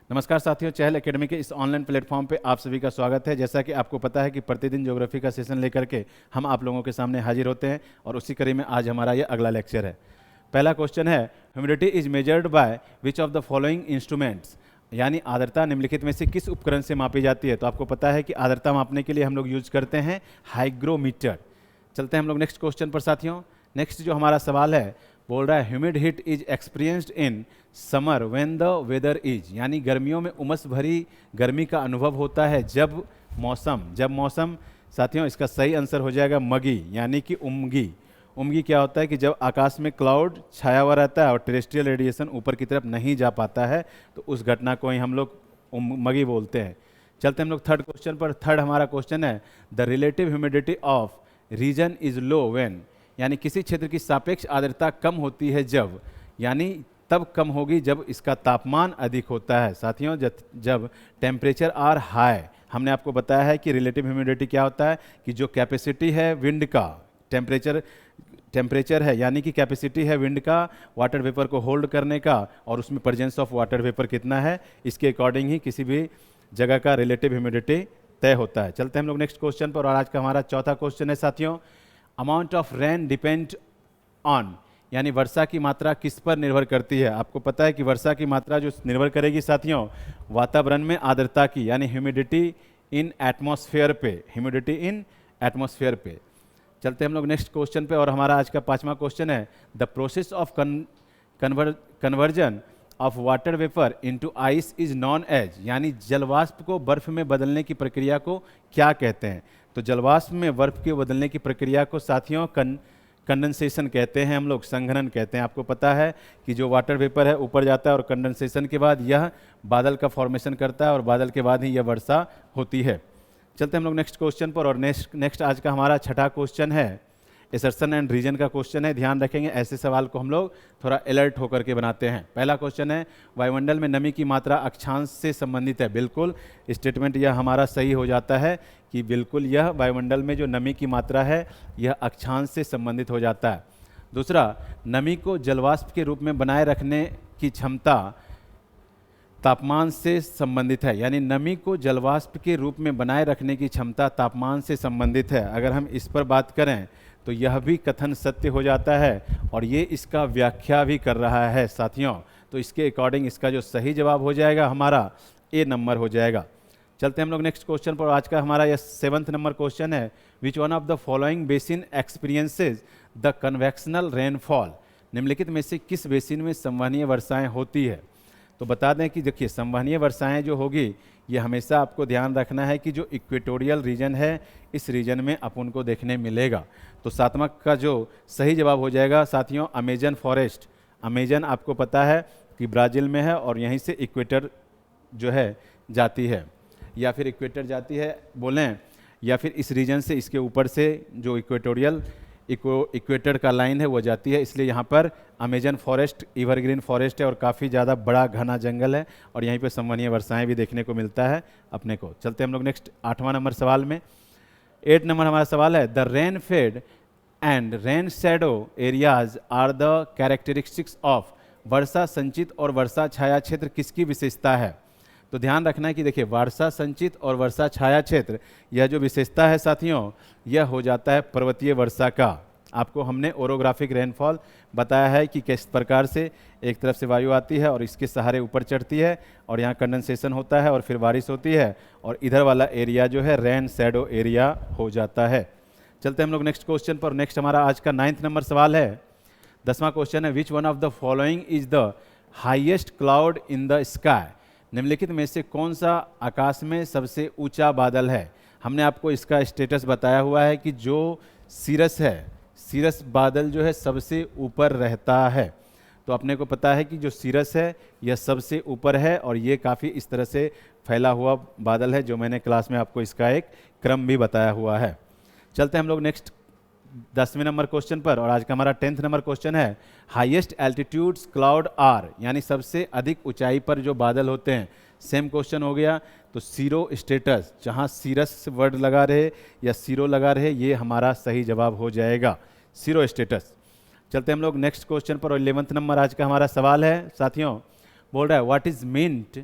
नमस्कार साथियों, चहल एकेडमी के इस ऑनलाइन प्लेटफॉर्म पे आप सभी का स्वागत है। जैसा कि आपको पता है कि प्रतिदिन ज्योग्राफी का सेशन लेकर के हम आप लोगों के सामने हाजिर होते हैं और उसी कड़ी में आज हमारा ये अगला लेक्चर है। पहला क्वेश्चन है, humidity is measured by which of the following instruments, यानी आर्द्रता निम्नलिखित में से किस उपकरण से मापी जाती है। तो आपको पता है कि आर्द्रता मापने के लिए हम लोग यूज करते हैं हाइग्रोमीटर। चलते हैं हम लोग नेक्स्ट क्वेश्चन पर साथियों। नेक्स्ट जो हमारा सवाल है, बोल रहा है humid heat is experienced in summer when the weather is, यानी गर्मियों में उमस भरी गर्मी का अनुभव होता है जब मौसम साथियों इसका सही आंसर हो जाएगा मगी, यानी कि उमगी। उमगी क्या होता है कि जब आकाश में क्लाउड छाया हुआ रहता है और टेरेस्ट्रियल रेडिएशन ऊपर की तरफ नहीं जा पाता है, तो उस घटना को ही हम लोग मगी बोलते हैं। चलते हम लोग थर्ड क्वेश्चन पर। थर्ड हमारा क्वेश्चन है, the relative humidity of region is low when, यानी किसी क्षेत्र की सापेक्ष आर्द्रता कम होती है जब, यानी तब कम होगी जब इसका तापमान अधिक होता है। साथियों जब टेम्परेचर आर हाई, हमने आपको बताया है कि रिलेटिव ह्यूमिडिटी क्या होता है कि जो कैपेसिटी है विंड का, टेम्परेचर है यानी कि कैपेसिटी है विंड का वाटर वेपर को होल्ड करने का, और उसमें प्रेजेंस ऑफ वाटर वेपर कितना है, इसके अकॉर्डिंग ही किसी भी जगह का रिलेटिव ह्यूमिडिटी तय होता है। चलते हैं हम लोग नेक्स्ट क्वेश्चन पर, और आज का हमारा चौथा क्वेश्चन है साथियों, amount of rain depend on, यानी वर्षा की मात्रा किस पर निर्भर करती है। आपको पता है कि वर्षा की मात्रा जो निर्भर करेगी साथियों वातावरण में आर्द्रता की, यानी ह्यूमिडिटी इन एटमॉस्फेयर पे, ह्यूमिडिटी इन एटमॉस्फेयर पे। चलते हम लोग नेक्स्ट क्वेश्चन पे, और हमारा आज का पांचवा क्वेश्चन है, the process of conversion of water vapour into ice is known as, यानी जलवाष्प को बर्फ में बदलने की प्रक्रिया को क्या कहते हैं। तो जलवाष्प में बर्फ के बदलने की प्रक्रिया को साथियों कंडेंसेशन कहते हैं, हम लोग संघनन कहते हैं। आपको पता है कि जो वाटर वेपर है ऊपर जाता है और कंडेंसेशन के बाद यह बादल का फॉर्मेशन करता है और बादल के बाद ही यह वर्षा होती है। चलते हम लोग नेक्स्ट क्वेश्चन पर, और नेक्स्ट आज का हमारा छठा क्वेश्चन है, एसर्शन एंड रीजन का क्वेश्चन है। ध्यान रखेंगे, ऐसे सवाल को हम लोग थोड़ा अलर्ट होकर के बनाते हैं। पहला क्वेश्चन है, वायुमंडल में नमी की मात्रा अक्षांश से संबंधित है। बिल्कुल स्टेटमेंट यह हमारा सही हो जाता है कि बिल्कुल यह वायुमंडल में जो नमी की मात्रा है यह अक्षांश से संबंधित हो जाता है। दूसरा, नमी को जलवाष्प के रूप में बनाए रखने की क्षमता तापमान से संबंधित है, यानी नमी को जलवाष्प के रूप में बनाए रखने की क्षमता तापमान से संबंधित है। अगर हम इस पर बात करें तो यह भी कथन सत्य हो जाता है, और ये इसका व्याख्या भी कर रहा है साथियों। तो इसके अकॉर्डिंग इसका जो सही जवाब हो जाएगा हमारा ए नंबर हो जाएगा। चलते हम लोग नेक्स्ट क्वेश्चन पर। आज का हमारा यह 7वां नंबर क्वेश्चन है, which one of the following basin experiences the convectional rainfall, निम्नलिखित में से किस बेसिन में संवहनीय वर्षाएं होती है। तो बता दें कि देखिए संवहनीय वर्षाएं जो होगी ये हमेशा आपको ध्यान रखना है कि जो इक्वेटोरियल रीजन है इस रीजन में अपन को देखने मिलेगा। तो 7वां का जो सही जवाब हो जाएगा साथियों अमेजन फॉरेस्ट। अमेजन आपको पता है कि ब्राज़ील में है और यहीं से इक्वेटर जो है जाती है, या फिर इक्वेटर जाती है बोलें, या फिर इस रीजन से इसके ऊपर से जो इक्वेटर का लाइन है वो जाती है, इसलिए यहाँ पर अमेजन फॉरेस्ट एवरग्रीन फॉरेस्ट है और काफ़ी ज़्यादा बड़ा घना जंगल है, और यहीं पे संवहनीय वर्षाएं भी देखने को मिलता है अपने को। चलते हम लोग नेक्स्ट 8वां नंबर सवाल में। 8 नंबर हमारा सवाल है, the rain fed and rain shadow areas are the characteristics of, वर्षा संचित और वर्षा छाया क्षेत्र किसकी विशेषता है। तो ध्यान रखना है कि देखिए वर्षा संचित और वर्षा छाया क्षेत्र यह जो विशेषता है साथियों यह हो जाता है पर्वतीय वर्षा का। आपको हमने ओरोग्राफिक रेनफॉल बताया है कि किस प्रकार से एक तरफ से वायु आती है और इसके सहारे ऊपर चढ़ती है और यहाँ कंडेंसेशन होता है और फिर बारिश होती है, और इधर वाला एरिया जो है रेन शैडो एरिया हो जाता है। चलते हम लोग नेक्स्ट क्वेश्चन पर। नेक्स्ट हमारा आज का 9वां नंबर सवाल है। 10वां क्वेश्चन है, which one of the following is the highest cloud in the sky, निम्नलिखित में से कौन सा आकाश में सबसे ऊंचा बादल है। हमने आपको इसका स्टेटस बताया हुआ है कि जो सीरस है, सीरस बादल जो है सबसे ऊपर रहता है। तो अपने को पता है कि जो सीरस है यह सबसे ऊपर है और ये काफ़ी इस तरह से फैला हुआ बादल है, जो मैंने क्लास में आपको इसका एक क्रम भी बताया हुआ है। चलते हम लोग नेक्स्ट 10वें नंबर क्वेश्चन पर, और आज का हमारा 10th नंबर क्वेश्चन है, हाईएस्ट एल्टीट्यूड्स क्लाउड आर, यानी सबसे अधिक ऊंचाई पर जो बादल होते हैं। सेम क्वेश्चन हो गया, तो सीरो स्टेटस, जहां सीरस वर्ड लगा रहे या सीरो लगा रहे ये हमारा सही जवाब हो जाएगा, सीरो स्टेटस। चलते हम लोग नेक्स्ट क्वेश्चन पर, और 11वां नंबर आज का हमारा सवाल है साथियों, बोल रहा है what is meant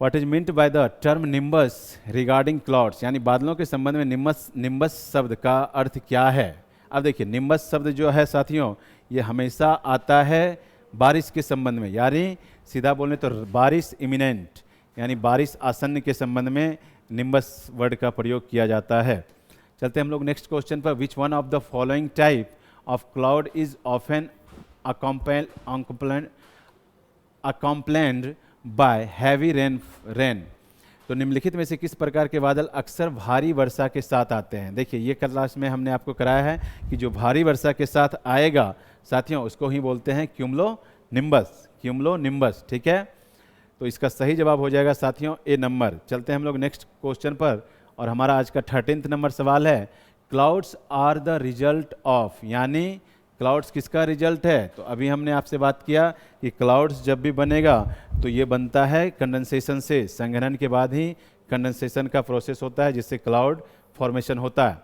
what is meant by the term nimbus regarding clouds, यानी बादलों के संबंध में निम्बस शब्द का अर्थ क्या है। अब देखिए निम्बस शब्द जो है साथियों ये हमेशा आता है बारिश के संबंध में, यानी सीधा बोलने तो बारिश इमिनेंट यानी बारिश आसन्न के संबंध में निम्बस वर्ड का प्रयोग किया जाता है। चलते हम लोग नेक्स्ट क्वेश्चन पर। Which one of the following type of cloud is often accompanied bye heavy rain. तो निम्नलिखित में से किस प्रकार के बादल अक्सर भारी वर्षा के साथ आते हैं। देखिए ये क्लास में हमने आपको कराया है कि जो भारी वर्षा के साथ आएगा साथियों उसको ही बोलते हैं क्यूमुलो निम्बस। ठीक है, तो इसका सही जवाब हो जाएगा साथियों ए नंबर। चलते हैं हम लोग नेक्स्ट क्वेश्चन पर और हमारा आज का 13th नंबर सवाल है clouds are the result of, यानी क्लाउड्स किसका रिजल्ट है। तो अभी हमने आपसे बात किया कि क्लाउड्स जब भी बनेगा तो ये बनता है कंडेंसेशन से, संघनन के बाद ही कंडेंसेशन का प्रोसेस होता है जिससे क्लाउड फॉर्मेशन होता है।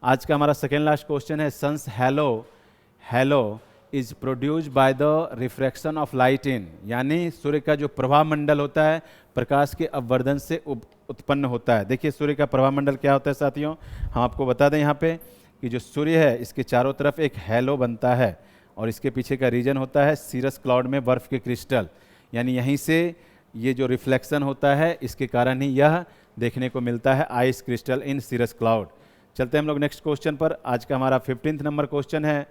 आज का हमारा सेकेंड लास्ट क्वेश्चन है sun's halo is produced by the refraction of light in, यानी सूर्य का जो प्रभामंडल होता है प्रकाश के अपवर्धन से उत्पन्न होता है। देखिए सूर्य का प्रभामंडल क्या होता है साथियों, हम आपको बता दें यहाँ पे कि जो सूर्य है इसके चारों तरफ एक हैलो बनता है और इसके पीछे का रीजन होता है सीरस क्लाउड में बर्फ के क्रिस्टल, यानी यहीं से ये जो रिफ्लेक्शन होता है इसके कारण ही यह देखने को मिलता है आइस क्रिस्टल इन सीरस क्लाउड। चलते हैं हम लोग नेक्स्ट क्वेश्चन पर। आज का हमारा 15th नंबर क्वेश्चन है,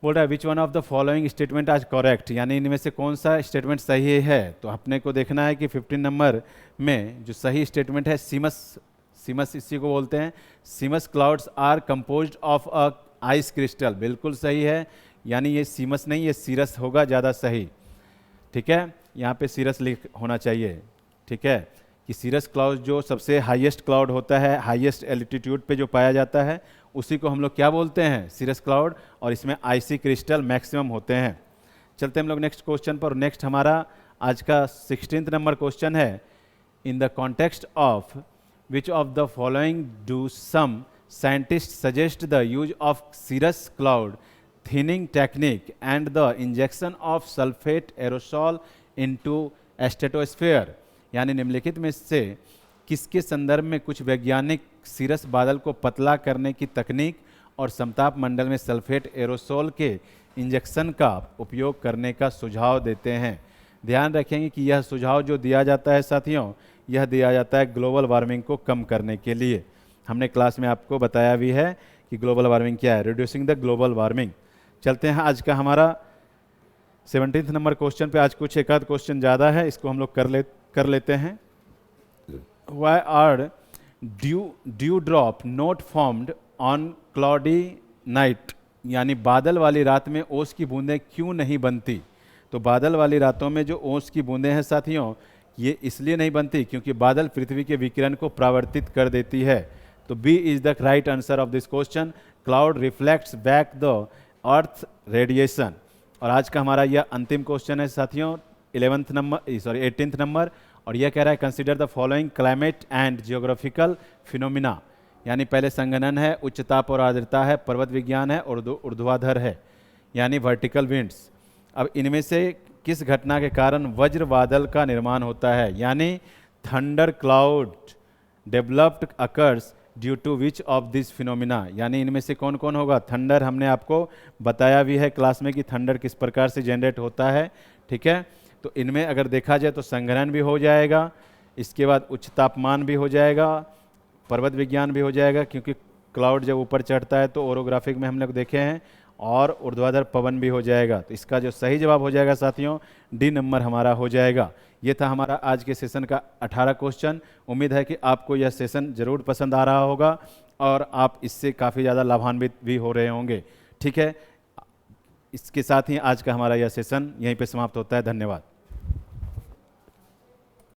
बोल रहा है which one of the following statement आज करेक्ट, यानी इनमें से कौन सा स्टेटमेंट सही है। तो अपने को देखना है कि 15 नंबर में जो सही स्टेटमेंट है सीमस इसी को बोलते हैं, cirrus clouds are composed of a ice crystal, बिल्कुल सही है, यानी ये सीमस नहीं ये सीरस होगा ज़्यादा सही। ठीक है, यहाँ पे सीरस लिख होना चाहिए। ठीक है, कि सीरस क्लाउड जो सबसे हाईएस्ट क्लाउड होता है, हाईएस्ट एल्टीट्यूड पे जो पाया जाता है उसी को हम लोग क्या बोलते हैं, सीरस क्लाउड, और इसमें आइसी क्रिस्टल मैक्सिमम होते हैं। चलते हम लोग नेक्स्ट क्वेश्चन पर। नेक्स्ट हमारा आज का 16th नंबर क्वेश्चन है, in the context of which of the following do some scientists suggest the use of cirrus cloud thinning technique and the injection of sulfate aerosol into stratosphere, यानी निम्नलिखित में से किसके संदर्भ में कुछ वैज्ञानिक सीरस बादल को पतला करने की तकनीक और समताप मंडल में सल्फेट एरोसोल के इंजेक्शन का उपयोग करने का सुझाव देते हैं। ध्यान रखेंगे कि यह सुझाव जो दिया जाता है साथियों यह दिया जाता है ग्लोबल वार्मिंग को कम करने के लिए। हमने क्लास में आपको बताया भी है कि ग्लोबल वार्मिंग क्या है, रिड्यूसिंग द ग्लोबल वार्मिंग। चलते हैं आज का हमारा 17th नंबर क्वेश्चन पे। आज कुछ एक आध क्वेश्चन ज़्यादा है, इसको हम लोग कर लेते हैं। Why are dew drop not formed on Claude night, यानी बादल वाली रात में ओस की बूंदें क्यों नहीं बनती। तो बादल वाली रातों में जो ओस की बूंदें हैं साथियों ये इसलिए नहीं बनती क्योंकि बादल पृथ्वी के विकिरण को परावर्तित कर देती है। तो B is the right answer of this question, cloud reflects back the earth radiation. और आज का हमारा यह अंतिम क्वेश्चन है साथियों 18th नंबर, और यह कह रहा है consider the following climate and geographical phenomena, यानी पहले संघनन है, उच्च ताप और आर्द्रता है, पर्वत विज्ञान है और ऊर्ध्वाधर है यानी वर्टिकल विंड्स। अब इनमें से किस घटना के कारण वज्र बादल का निर्माण होता है, यानी thunder cloud developed occurs due to which of this phenomena, यानी इनमें से कौन कौन होगा। थंडर हमने आपको बताया भी है क्लास में कि थंडर किस प्रकार से जनरेट होता है। ठीक है, तो इनमें अगर देखा जाए तो संघनन भी हो जाएगा, इसके बाद उच्च तापमान भी हो जाएगा, पर्वत विज्ञान भी हो जाएगा क्योंकि क्लाउड जब ऊपर चढ़ता है तो ओरोग्राफिक में हम लोग देखे हैं, और ऊर्ध्वाधर पवन भी हो जाएगा। तो इसका जो सही जवाब हो जाएगा साथियों डी नंबर हमारा हो जाएगा। ये था हमारा आज के सेशन का 18 क्वेश्चन। उम्मीद है कि आपको यह सेशन जरूर पसंद आ रहा होगा और आप इससे काफ़ी ज़्यादा लाभान्वित भी हो रहे होंगे। ठीक है, इसके साथ ही आज का हमारा यह सेशन यहीं पे समाप्त होता है। धन्यवाद।